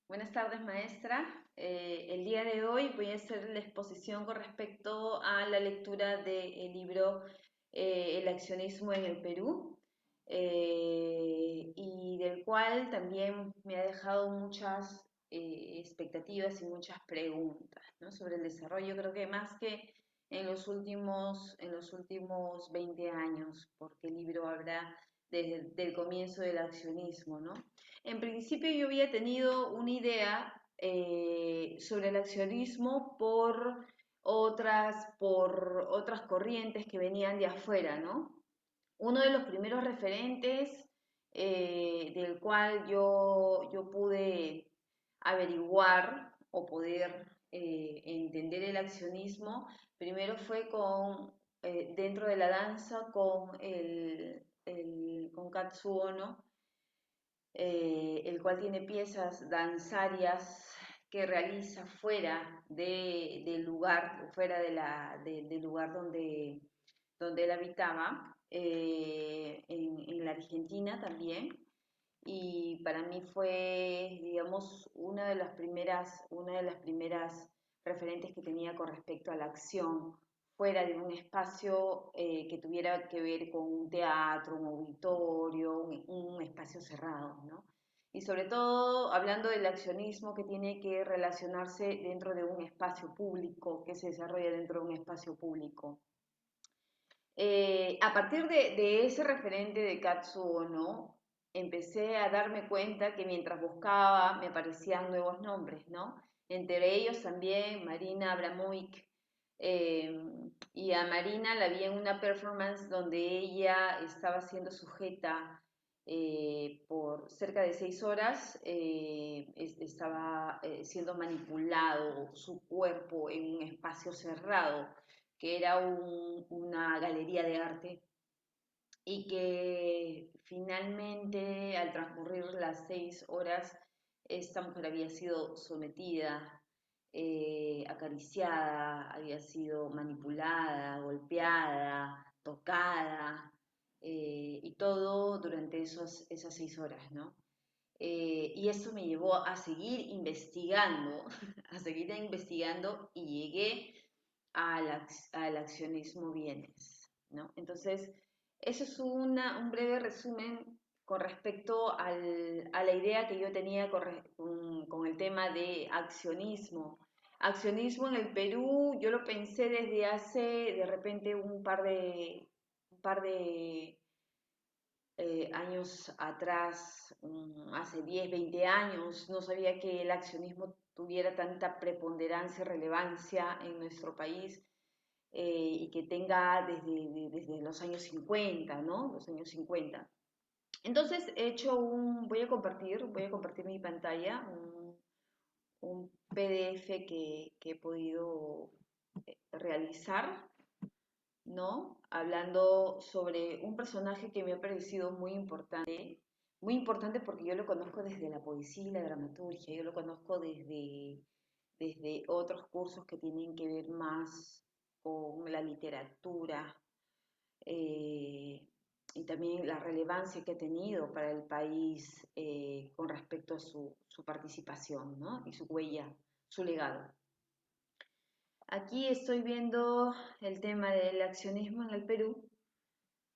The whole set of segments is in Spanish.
Buenas tardes, maestra. El día de hoy voy a hacer la exposición con respecto a la lectura del libro El accionismo en el Perú, y del cual también me ha dejado muchas expectativas y muchas preguntas, ¿no? Sobre el desarrollo. Creo que más que en los últimos 20 años, porque el libro habla desde el comienzo del accionismo, ¿no? En principio yo había tenido una idea sobre el accionismo por otras corrientes que venían de afuera, ¿no? Uno de los primeros referentes del cual yo pude averiguar o poder entender el accionismo, primero fue dentro de la danza con Katsuo Ono, el cual tiene piezas danzarias que realiza del lugar, del lugar donde él habitaba, en la Argentina también. Y para mí fue, digamos, una de las primeras referentes que tenía con respecto a la acción fuera de un espacio que tuviera que ver con un teatro, un auditorio, un espacio cerrado, ¿no? Y sobre todo hablando del accionismo que tiene que relacionarse dentro de un espacio público, que se desarrolla dentro de un espacio público. A partir de ese referente de Katsuo Ono, empecé a darme cuenta que mientras buscaba me aparecían nuevos nombres, ¿no? Entre ellos también Marina Abramovic. eh, y a Marina la vi en una performance donde ella estaba siendo sujeta por cerca de 6 horas, estaba siendo manipulado su cuerpo en un espacio cerrado que era una galería de arte, y que finalmente al transcurrir las 6 horas esta mujer había sido sometida, acariciada, había sido manipulada, golpeada, tocada, y todo durante esas 6 horas, ¿no? Y eso me llevó a seguir investigando, a seguir investigando, y llegué al accionismo bienes, ¿no? Entonces, eso es un breve resumen con respecto a la idea que yo tenía con el tema de accionismo. Accionismo en el Perú, yo lo pensé desde hace de repente un par de años atrás, hace 10, 20 años. No sabía que el accionismo tuviera tanta preponderancia y relevancia en nuestro país, y que tenga desde los años 50, ¿no? Los años 50. Entonces voy a compartir mi pantalla, un PDF que he podido realizar, ¿no? Hablando sobre un personaje que me ha parecido muy importante porque yo lo conozco desde la poesía y la dramaturgia, yo lo conozco desde otros cursos que tienen que ver más con la literatura, eh, y también la relevancia que ha tenido para el país con respecto a su participación, ¿no? Y su huella, su legado. Aquí estoy viendo el tema del accionismo en el Perú,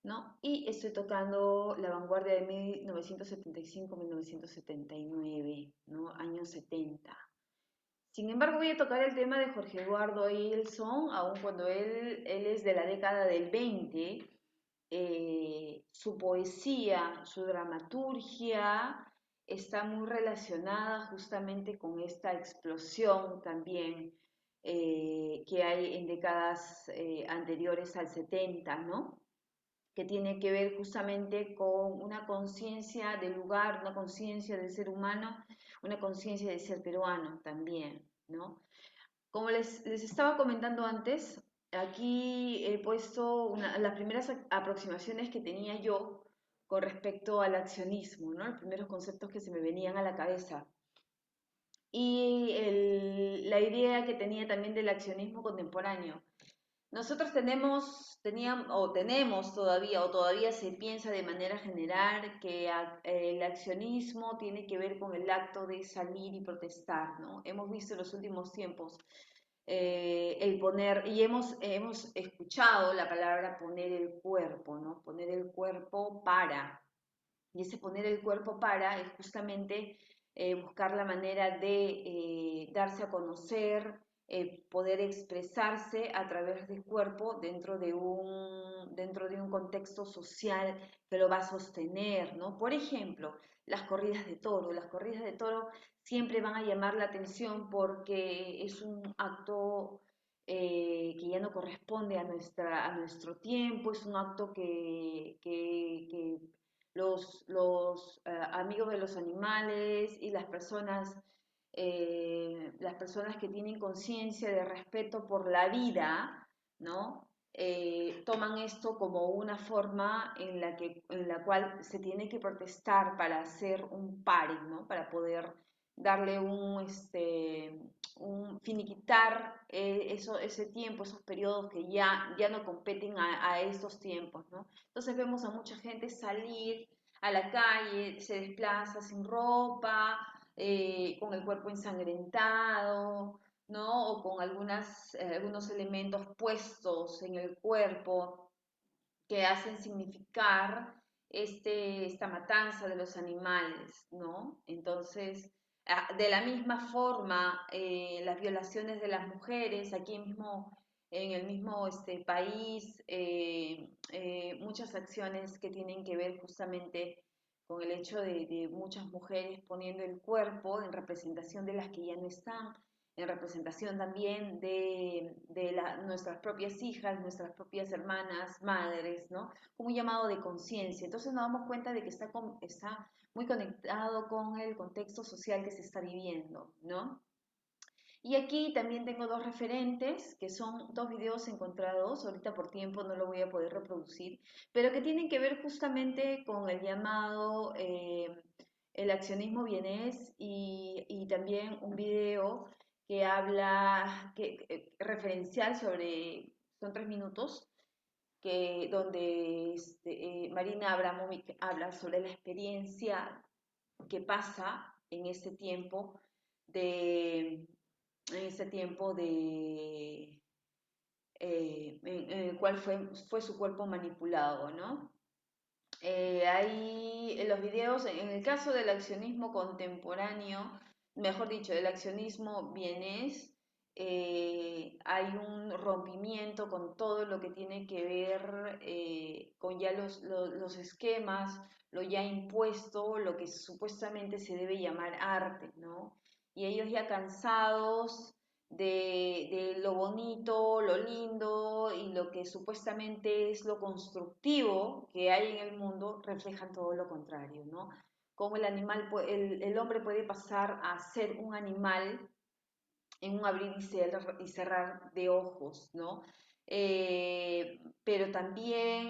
¿no? Y estoy tocando la vanguardia de 1975-1979, ¿no? Años 70. Sin embargo, voy a tocar el tema de Jorge Eduardo Ailson, aun cuando él es de la década del 20. Su poesía, su dramaturgia está muy relacionada justamente con esta explosión también que hay en décadas anteriores al 70, ¿no? Que tiene que ver justamente con una conciencia del lugar, una conciencia del ser humano, una conciencia del ser peruano también, ¿no? Como les estaba comentando antes, aquí he puesto las primeras aproximaciones que tenía yo con respecto al accionismo, ¿no? Los primeros conceptos que se me venían a la cabeza. Y la idea que tenía también del accionismo contemporáneo. Nosotros teníamos o tenemos todavía, o todavía se piensa de manera general que el accionismo tiene que ver con el acto de salir y protestar, ¿no? Hemos visto en los últimos tiempos el poner, y hemos escuchado la palabra poner el cuerpo, ¿no? Poner el cuerpo para. Y ese poner el cuerpo para es justamente buscar la manera de darse a conocer, poder expresarse a través del cuerpo dentro de un contexto social que lo va a sostener, ¿no? Por ejemplo, las corridas de toro. Las corridas de toro siempre van a llamar la atención porque es un acto que ya no corresponde a nuestro tiempo, es un acto que los amigos de los animales y las personas que tienen conciencia de respeto por la vida, ¿no? Toman esto como una forma en la cual se tiene que protestar para hacer un pare, ¿no? Para poder darle un finiquitar ese tiempo, esos periodos que ya no competen a estos tiempos, ¿no? Entonces vemos a mucha gente salir a la calle, se desplaza sin ropa, con el cuerpo ensangrentado, ¿no? O con algunos elementos puestos en el cuerpo que hacen significar esta matanza de los animales, ¿no? Entonces, de la misma forma, las violaciones de las mujeres, aquí mismo, en el mismo país, muchas acciones que tienen que ver justamente con el hecho de muchas mujeres poniendo el cuerpo en representación de las que ya no están, en representación también de nuestras propias hijas, nuestras propias hermanas, madres, ¿no? Como un llamado de conciencia. Entonces nos damos cuenta de que está muy conectado con el contexto social que se está viviendo, ¿no? Y aquí también tengo dos referentes, que son dos videos encontrados, ahorita por tiempo no lo voy a poder reproducir, pero que tienen que ver justamente con el llamado, el accionismo vienés y también un video que habla, referencial sobre, son 3 minutos, donde Marina Abramovic habla sobre la experiencia que pasa de, en ese tiempo en el cual fue su cuerpo manipulado, ¿no? Hay en los videos, en el caso del accionismo contemporáneo, mejor dicho, del accionismo vienés, hay un rompimiento con todo lo que tiene que ver con ya los esquemas, lo ya impuesto, lo que supuestamente se debe llamar arte, ¿no? Y ellos ya cansados de lo bonito, lo lindo y lo que supuestamente es lo constructivo que hay en el mundo, reflejan todo lo contrario, ¿no? Cómo el hombre puede pasar a ser un animal en un abrir y cerrar de ojos, ¿no? Pero también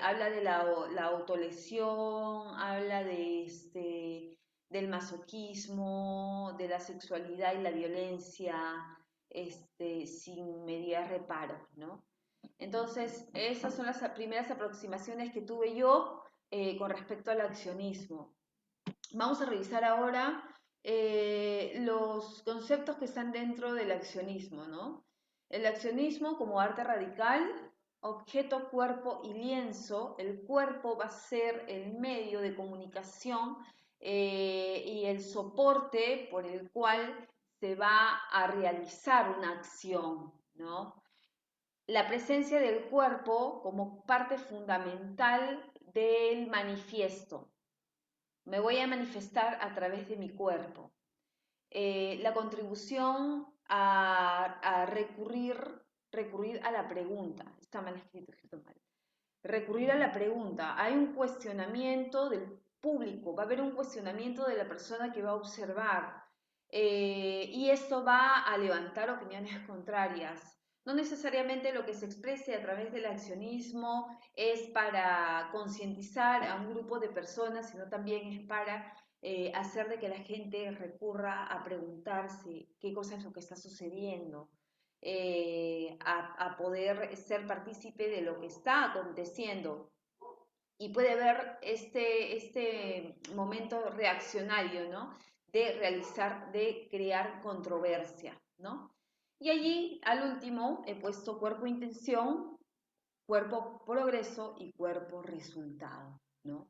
habla de la autolesión, habla del masoquismo, de la sexualidad y la violencia, sin mediar reparos, ¿no? Entonces, esas son las primeras aproximaciones que tuve yo con respecto al accionismo. Vamos a revisar ahora los conceptos que están dentro del accionismo, ¿no? El accionismo como arte radical, objeto, cuerpo y lienzo. El cuerpo va a ser el medio de comunicación y el soporte por el cual se va a realizar una acción, ¿no? La presencia del cuerpo como parte fundamental del manifiesto. Me voy a manifestar a través de mi cuerpo. La contribución a recurrir a la pregunta. Está mal escrito, escrito mal. Recurrir a la pregunta. Hay un cuestionamiento del público, va a haber un cuestionamiento de la persona que va a observar. Y esto va a levantar opiniones contrarias. No necesariamente lo que se exprese a través del accionismo es para concientizar a un grupo de personas, sino también es para hacer de que la gente recurra a preguntarse qué cosa es lo que está sucediendo. a poder ser partícipe de lo que está aconteciendo y puede ver este momento reaccionario, ¿no? De realizar, de crear controversia, ¿no? Y allí, al último, he puesto cuerpo intención, cuerpo progreso y cuerpo resultado, ¿no?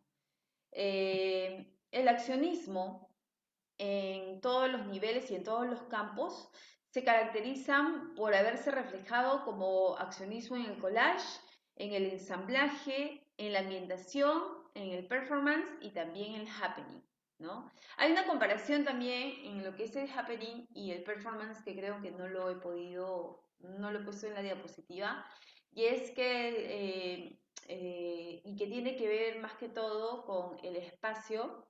El accionismo en todos los niveles y en todos los campos se caracterizan por haberse reflejado como accionismo en el collage, en el ensamblaje, en la ambientación, en el performance y también en el happening, ¿no? Hay una comparación también en lo que es el happening y el performance que creo que no lo he podido, no lo he puesto en la diapositiva, y es que, y que tiene que ver más que todo con el espacio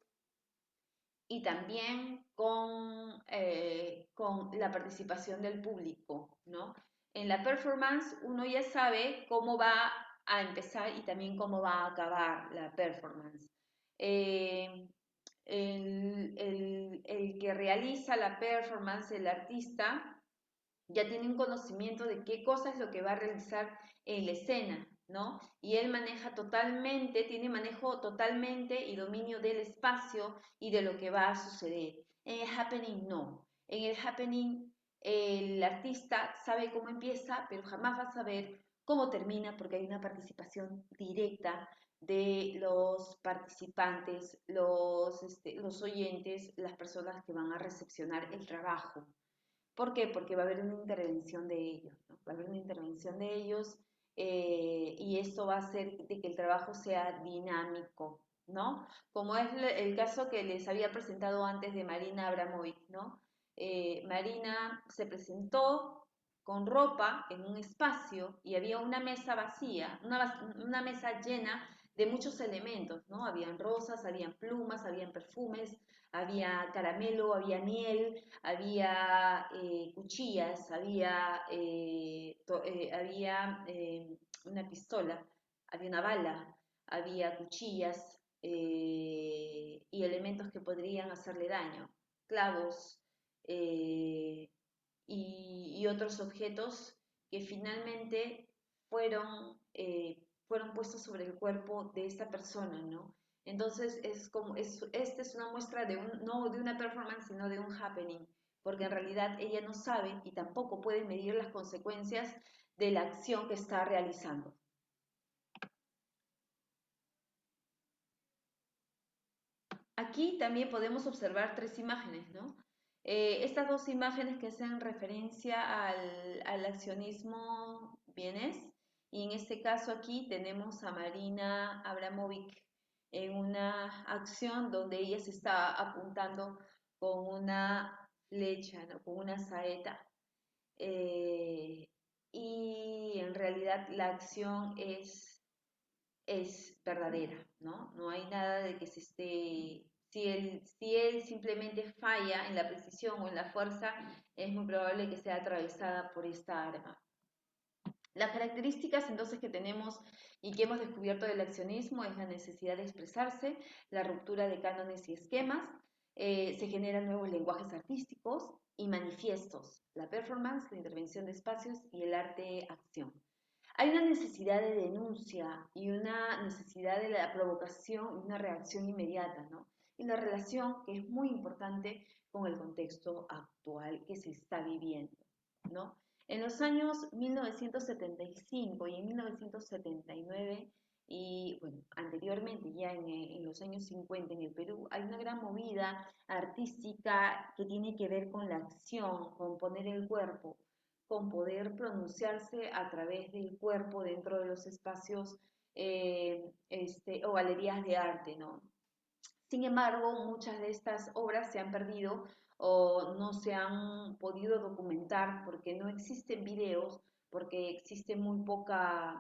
y también con la participación del público, ¿no? En la performance uno ya sabe cómo va a empezar y también cómo va a acabar la performance. Eh, el que realiza la performance, el artista, ya tiene un conocimiento de qué cosa es lo que va a realizar en la escena, ¿no? Y él maneja totalmente, tiene manejo totalmente y dominio del espacio y de lo que va a suceder. En el happening no. En el happening el artista sabe cómo empieza, pero jamás va a saber cómo termina porque hay una participación directa de los participantes, los oyentes, las personas que van a recepcionar el trabajo. ¿Por qué? Porque va a haber una intervención de ellos, ¿no? Va a haber una intervención de ellos y esto va a hacer de que el trabajo sea dinámico, ¿no? Como es el caso que les había presentado antes de Marina Abramovic, ¿no? Marina se presentó con ropa en un espacio y había una mesa vacía, una mesa llena de muchos elementos, ¿no? Habían rosas, habían plumas, habían perfumes, había caramelo, había miel, había cuchillas, había una pistola, había una bala, había cuchillas y elementos que podrían hacerle daño, clavos eh, y otros objetos que finalmente fueron puestos sobre el cuerpo de esta persona, ¿no? Entonces esta es una muestra no de una performance, sino de un happening, porque en realidad ella no sabe y tampoco puede medir las consecuencias de la acción que está realizando. Aquí también podemos observar tres imágenes, ¿no? Estas dos imágenes que hacen referencia al accionismo vienes, y en este caso aquí tenemos a Marina Abramovic en una acción donde ella se está apuntando con una flecha, ¿no? Con una saeta. Eh, y en realidad la acción es verdadera, ¿no? No hay nada de que se esté, si él simplemente falla en la precisión o en la fuerza, es muy probable que sea atravesada por esta arma. Las características entonces que tenemos y que hemos descubierto del accionismo es la necesidad de expresarse, la ruptura de cánones y esquemas, se generan nuevos lenguajes artísticos y manifiestos, la performance, la intervención de espacios y el arte-acción. Hay una necesidad de denuncia y una necesidad de la provocación y una reacción inmediata, ¿no? Y la relación que es muy importante con el contexto actual que se está viviendo, ¿no? En los años 1975 y en 1979 y bueno, anteriormente ya en los años 50 en el Perú hay una gran movida artística que tiene que ver con la acción, con poner el cuerpo, con poder pronunciarse a través del cuerpo dentro de los espacios o galerías de arte, ¿no? Sin embargo, muchas de estas obras se han perdido o no se han podido documentar porque no existen videos, porque existen muy pocas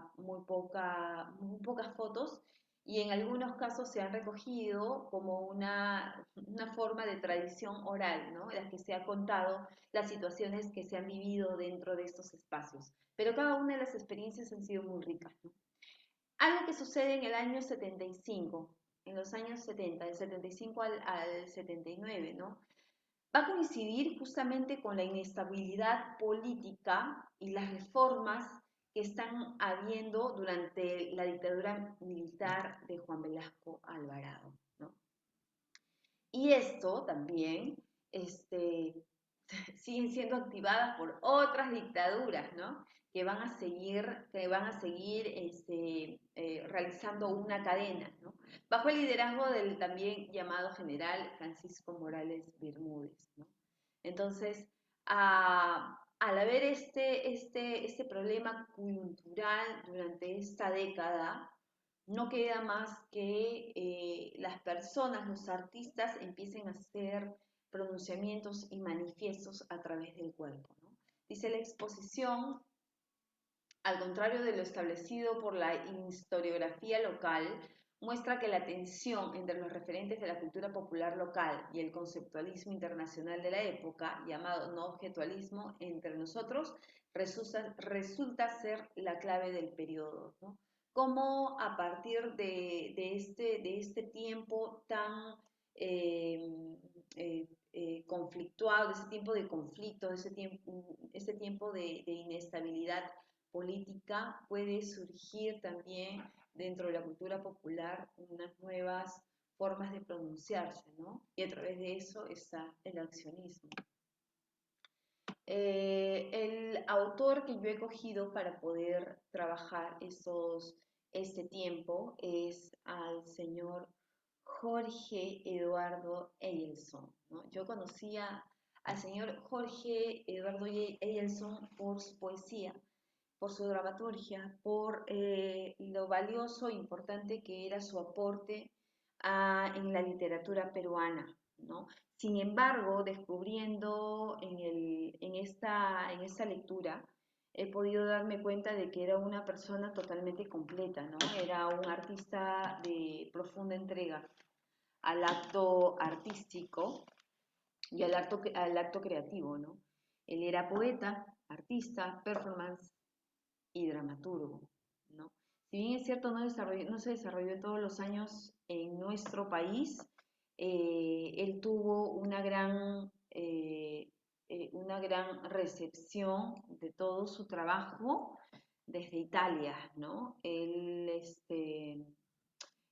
fotos y en algunos casos se han recogido como una forma de tradición oral, ¿no? En las que se ha contado las situaciones que se han vivido dentro de estos espacios. Pero cada una de las experiencias han sido muy ricas, ¿no? Algo que sucede en el año 75, en los años 70, del 75 al 79, ¿no? va a coincidir justamente con la inestabilidad política y las reformas que están habiendo durante la dictadura militar de Juan Velasco Alvarado, ¿no? Y esto también este, siguen siendo activadas por otras dictaduras, ¿no? Que van a seguir realizando una cadena, ¿no? Bajo el liderazgo del también llamado general Francisco Morales Bermúdez, ¿no? Entonces, al haber este problema coyuntural durante esta década, no queda más que las personas, los artistas, empiecen a hacer pronunciamientos y manifiestos a través del cuerpo, ¿no? Dice la exposición, al contrario de lo establecido por la historiografía local, muestra que la tensión entre los referentes de la cultura popular local y el conceptualismo internacional de la época, llamado no objetualismo entre nosotros, resulta ser la clave del periodo, ¿no? Cómo a partir de este tiempo tan eh, conflictuado, de ese tiempo de conflicto, de ese tiempo de inestabilidad política, puede surgir también dentro de la cultura popular unas nuevas formas de pronunciarse, ¿no? Y a través de eso está el accionismo. El autor que yo he cogido para poder trabajar este tiempo es al señor Jorge Eduardo Eyelson, ¿no? Yo conocía al señor Jorge Eduardo Eyelson por su poesía, por su dramaturgia, por lo valioso e importante que era su aporte en la literatura peruana, ¿no? Sin embargo, descubriendo en esta lectura, he podido darme cuenta de que era una persona totalmente completa, ¿no? Era un artista de profunda entrega al acto artístico y al acto creativo, ¿no? Él era poeta, artista, performance y dramaturgo, ¿no? Si bien es cierto, no se desarrolló todos los años en nuestro país, él tuvo una gran recepción de todo su trabajo desde Italia, ¿no? Él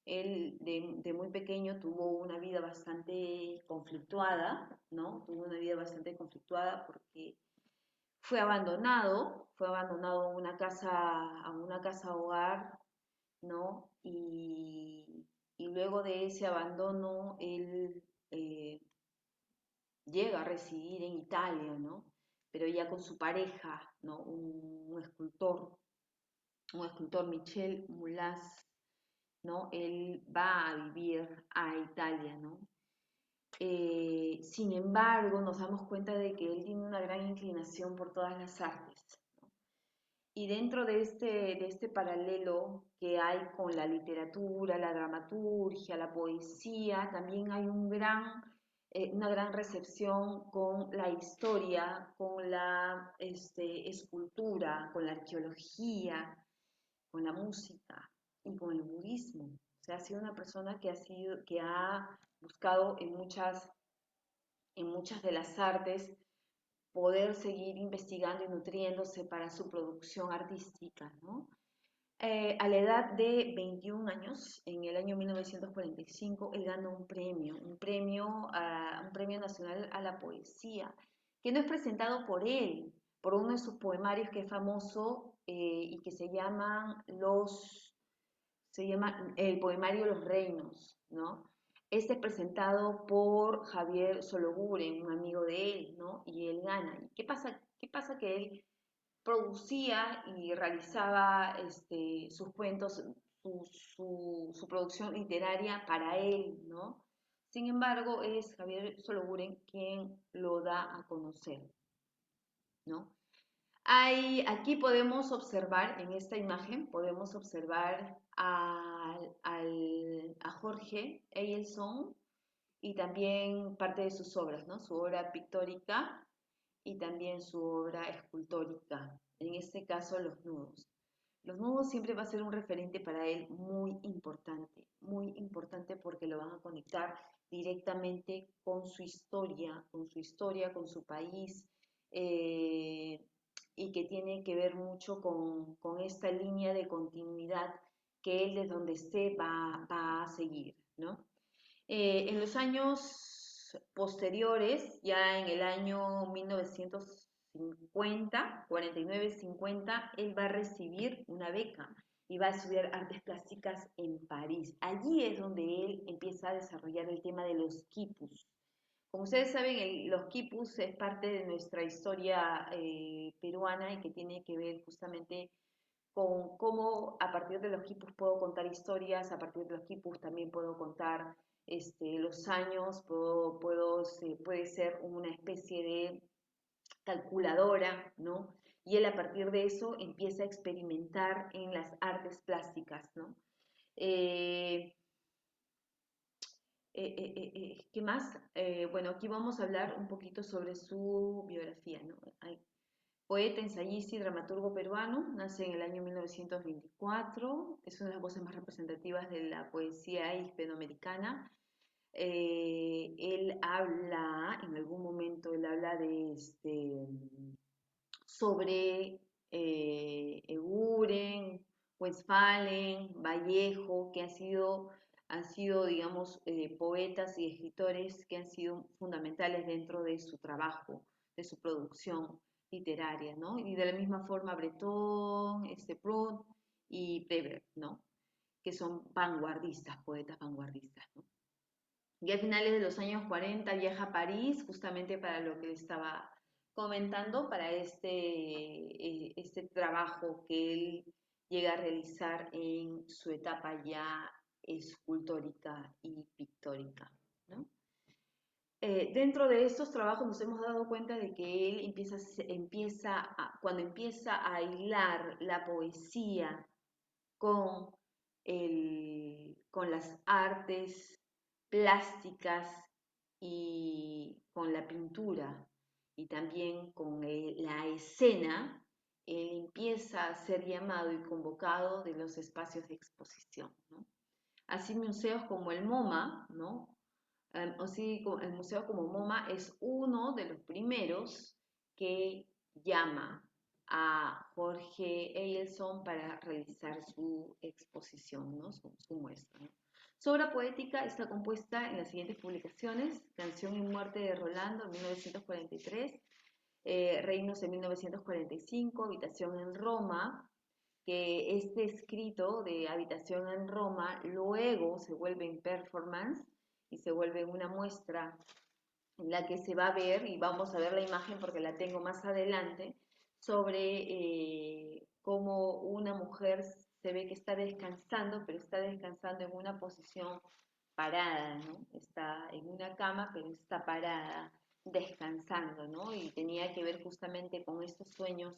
de muy pequeño tuvo una vida bastante conflictuada, ¿no? Tuvo una vida bastante conflictuada porque fue abandonado a una casa hogar, ¿no? Y luego de ese abandono, él llega a residir en Italia, ¿no? Pero ya con su pareja, ¿no? Un escultor, Michel Mulas, ¿no? Él va a vivir a Italia, ¿no? Sin embargo, nos damos cuenta de que él tiene una gran inclinación por todas las artes, ¿no? Y dentro de este paralelo que hay con la literatura, la dramaturgia, la poesía, también hay una gran recepción con la historia, con la escultura, con la arqueología, con la música y con el budismo. O sea, ha sido una persona que ha buscado en muchas de las artes poder seguir investigando y nutriéndose para su producción artística, ¿no? A la edad de 21 años, en el año 1945, él ganó un premio nacional a la poesía, que no es presentado por él, por uno de sus poemarios que es famoso y que se llama el poemario Los Reinos, ¿no? Este es presentado por Javier Sologuren, un amigo de él, ¿no? Y él gana. ¿Y qué pasa? ¿Qué pasa? Que él producía y realizaba sus cuentos, su producción literaria para él, ¿no? Sin embargo, es Javier Sologuren quien lo da a conocer, ¿no? Aquí podemos observar, en esta imagen, podemos observar a Jorge Eyelson y también parte de sus obras, ¿no? Su obra pictórica y también su obra escultórica, en este caso los nudos. Los nudos siempre va a ser un referente para él muy importante porque lo van a conectar directamente con su país, eh, y que tiene que ver mucho con esta línea de continuidad que él desde donde esté va a seguir, ¿no? En los años posteriores, ya en el año 1950, 49-50, él va a recibir una beca y va a estudiar artes plásticas en París. Allí es donde él empieza a desarrollar el tema de los quipus. Como ustedes saben, los quipus es parte de nuestra historia peruana y que tiene que ver justamente con cómo a partir de los quipus puedo contar historias, a partir de los quipus también puedo contar los años, puede ser una especie de calculadora, ¿no? Y él a partir de eso empieza a experimentar en las artes plásticas, ¿no? Eh, ¿Qué más? Bueno, aquí vamos a hablar un poquito sobre su biografía, ¿no? Poeta, ensayista y dramaturgo peruano, nace en el año 1924, es una de las voces más representativas de la poesía hispanoamericana. Él habla, en algún momento, él habla sobre Eguren, Westphalen, Vallejo, que han sido digamos, poetas y escritores que han sido fundamentales dentro de su trabajo, de su producción literaria, ¿no? Y de la misma forma Breton, Proust y Prévert, ¿no? Que son vanguardistas, poetas vanguardistas, ¿no? Y a finales de los años 40 viaja a París justamente para lo que le estaba comentando, para este trabajo que él llega a realizar en su etapa ya escultórica y pictórica, ¿no? Dentro de estos trabajos nos hemos dado cuenta de que él cuando empieza a hilar la poesía con, con las artes plásticas y con la pintura y también con la escena, él empieza a ser llamado y convocado de los espacios de exposición, ¿no? Así museos como el MoMA, ¿no? Así el museo como MoMA es uno de los primeros que llama a Jorge Eyelson para realizar su exposición, ¿no? Su muestra, ¿no? Su obra poética está compuesta en las siguientes publicaciones: Canción y muerte de Rolando en 1943, Reinos en 1945, Habitación en Roma, que este escrito de Habitación en Roma luego se vuelve en performance y se vuelve una muestra en la que se va a ver, y vamos a ver la imagen porque la tengo más adelante, sobre cómo una mujer se ve que está descansando, pero está descansando en una posición parada, ¿no? Está en una cama, pero está parada, descansando, ¿no? Y tenía que ver justamente con estos sueños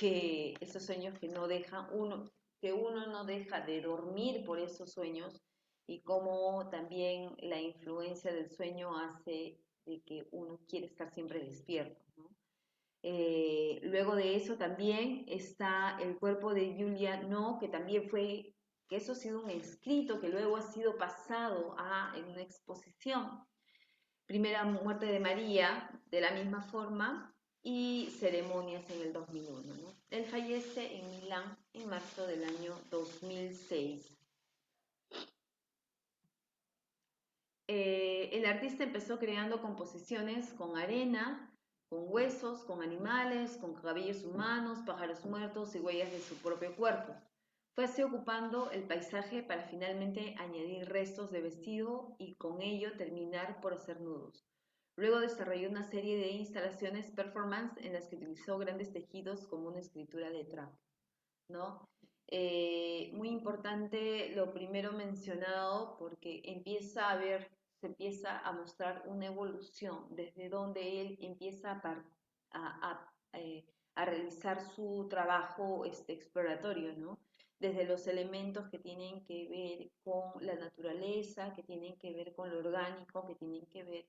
esos sueños que no dejan uno, que uno no deja de dormir por esos sueños y cómo también la influencia del sueño hace de que uno quiere estar siempre despierto, ¿no? Luego de eso también está el cuerpo de Julia No, que también fue, que eso ha sido un escrito que luego ha sido pasado en una exposición. Primera muerte de María, de la misma forma, y ceremonias en el 2001, ¿no? Él fallece en Milán en marzo del año 2006. El artista empezó creando composiciones con arena, con huesos, con animales, con cabellos humanos, pájaros muertos y huellas de su propio cuerpo. Fue así ocupando el paisaje para finalmente añadir restos de vestido y con ello terminar por hacer nudos. Luego desarrolló una serie de instalaciones performance en las que utilizó grandes tejidos como una escritura de trapo, ¿no? Muy importante lo primero mencionado porque se empieza a mostrar una evolución desde donde él empieza a realizar su trabajo exploratorio, ¿no? Desde los elementos que tienen que ver con la naturaleza, que tienen que ver con lo orgánico, que tienen que ver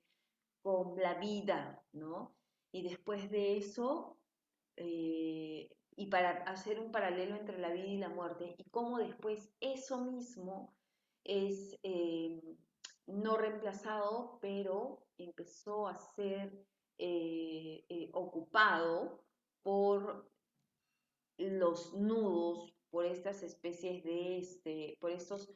con la vida, ¿no? Y después de eso, y para hacer un paralelo entre la vida y la muerte, y cómo después eso mismo es no reemplazado, pero empezó a ser ocupado por los nudos, por estas especies de por estos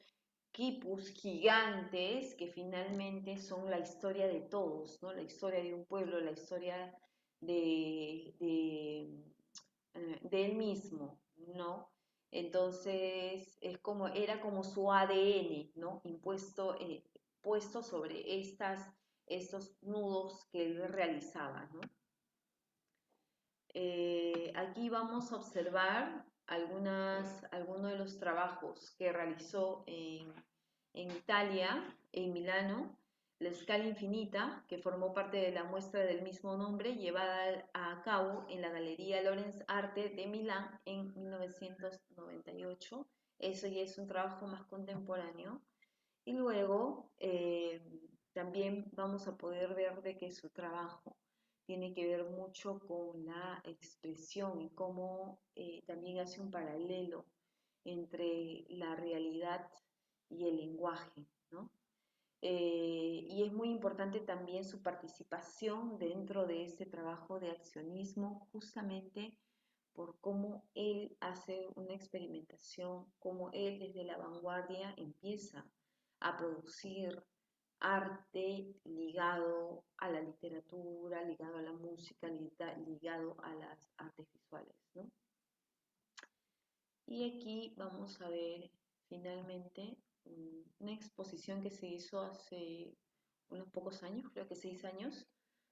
quipus gigantes que finalmente son la historia de todos, ¿no? La historia de un pueblo, la historia de él mismo, ¿no? Entonces era como su ADN, ¿no? Puesto sobre estos nudos que él realizaba, ¿no? Aquí vamos a observar algunos de los trabajos que realizó en Italia, en Milano, la escala infinita, que formó parte de la muestra del mismo nombre, llevada a cabo en la Galería Lorenz Arte de Milán en 1998. Eso ya es un trabajo más contemporáneo. Y luego también vamos a poder ver de que su trabajo tiene que ver mucho con la expresión y cómo también hace un paralelo entre la realidad y el lenguaje, ¿no? Y es muy importante también su participación dentro de este trabajo de accionismo, justamente por cómo él hace una experimentación, cómo él desde la vanguardia empieza a producir arte ligado a la literatura, ligado a la música, ligado a las artes visuales, ¿no? Y aquí vamos a ver finalmente una exposición que se hizo hace unos pocos años, creo que 6 años,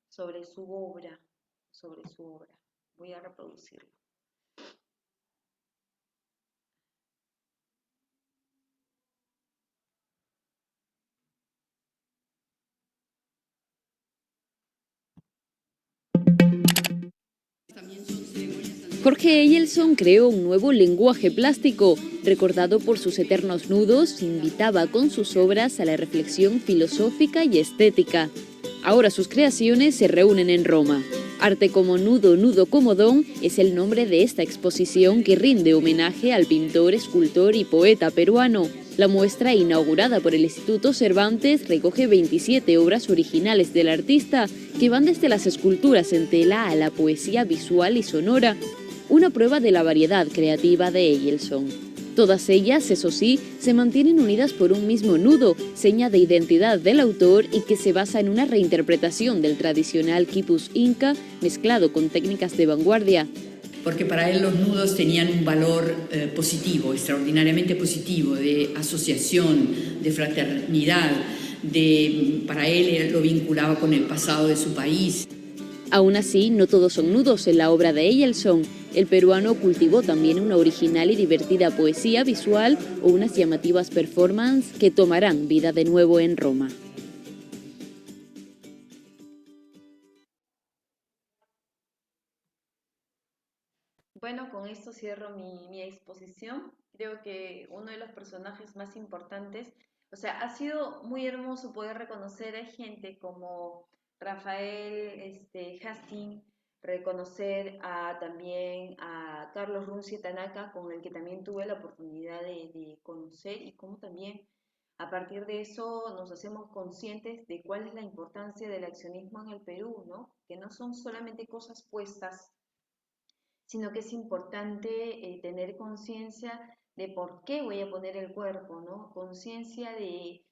sobre su obra, sobre su obra. Voy a reproducirlo. Jorge Eyelson creó un nuevo lenguaje plástico. Recordado por sus eternos nudos, invitaba con sus obras a la reflexión filosófica y estética. Ahora sus creaciones se reúnen en Roma. Arte como nudo, nudo como don es el nombre de esta exposición que rinde homenaje al pintor, escultor y poeta peruano. La muestra, inaugurada por el Instituto Cervantes, recoge 27 obras originales del artista que van desde las esculturas en tela a la poesía visual y sonora, una prueba de la variedad creativa de Eyelson. Todas ellas, eso sí, se mantienen unidas por un mismo nudo, seña de identidad del autor y que se basa en una reinterpretación del tradicional quipus inca mezclado con técnicas de vanguardia. Porque para él los nudos tenían un valor positivo, extraordinariamente positivo, de asociación, de fraternidad, para él lo vinculaba con el pasado de su país. Aún así, no todos son nudos en la obra de Eyelson. El peruano cultivó también una original y divertida poesía visual o unas llamativas performances que tomarán vida de nuevo en Roma. Bueno, con esto cierro mi exposición. Creo que uno de los personajes más importantes, o sea, ha sido muy hermoso poder reconocer a gente como Rafael Hastings, reconocer también a Carlos Runcie Tanaka, con el que también tuve la oportunidad de conocer y cómo también a partir de eso nos hacemos conscientes de cuál es la importancia del accionismo en el Perú, ¿no? Que no son solamente cosas puestas, sino que es importante tener conciencia de por qué voy a poner el cuerpo, ¿no? Conciencia de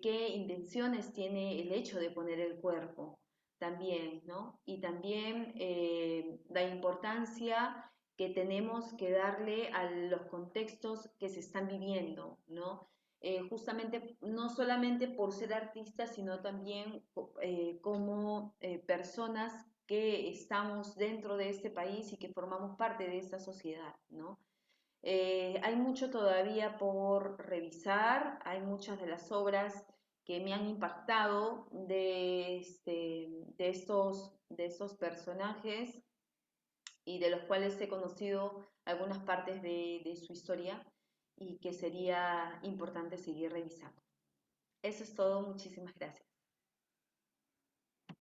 qué intenciones tiene el hecho de poner el cuerpo también, ¿no? Y también la importancia que tenemos que darle a los contextos que se están viviendo, ¿no? Justamente no solamente por ser artistas, sino también como personas que estamos dentro de este país y que formamos parte de esta sociedad, ¿no? Hay mucho todavía por revisar, hay muchas de las obras que me han impactado de estos personajes y de los cuales he conocido algunas partes de su historia y que sería importante seguir revisando. Eso es todo, muchísimas gracias.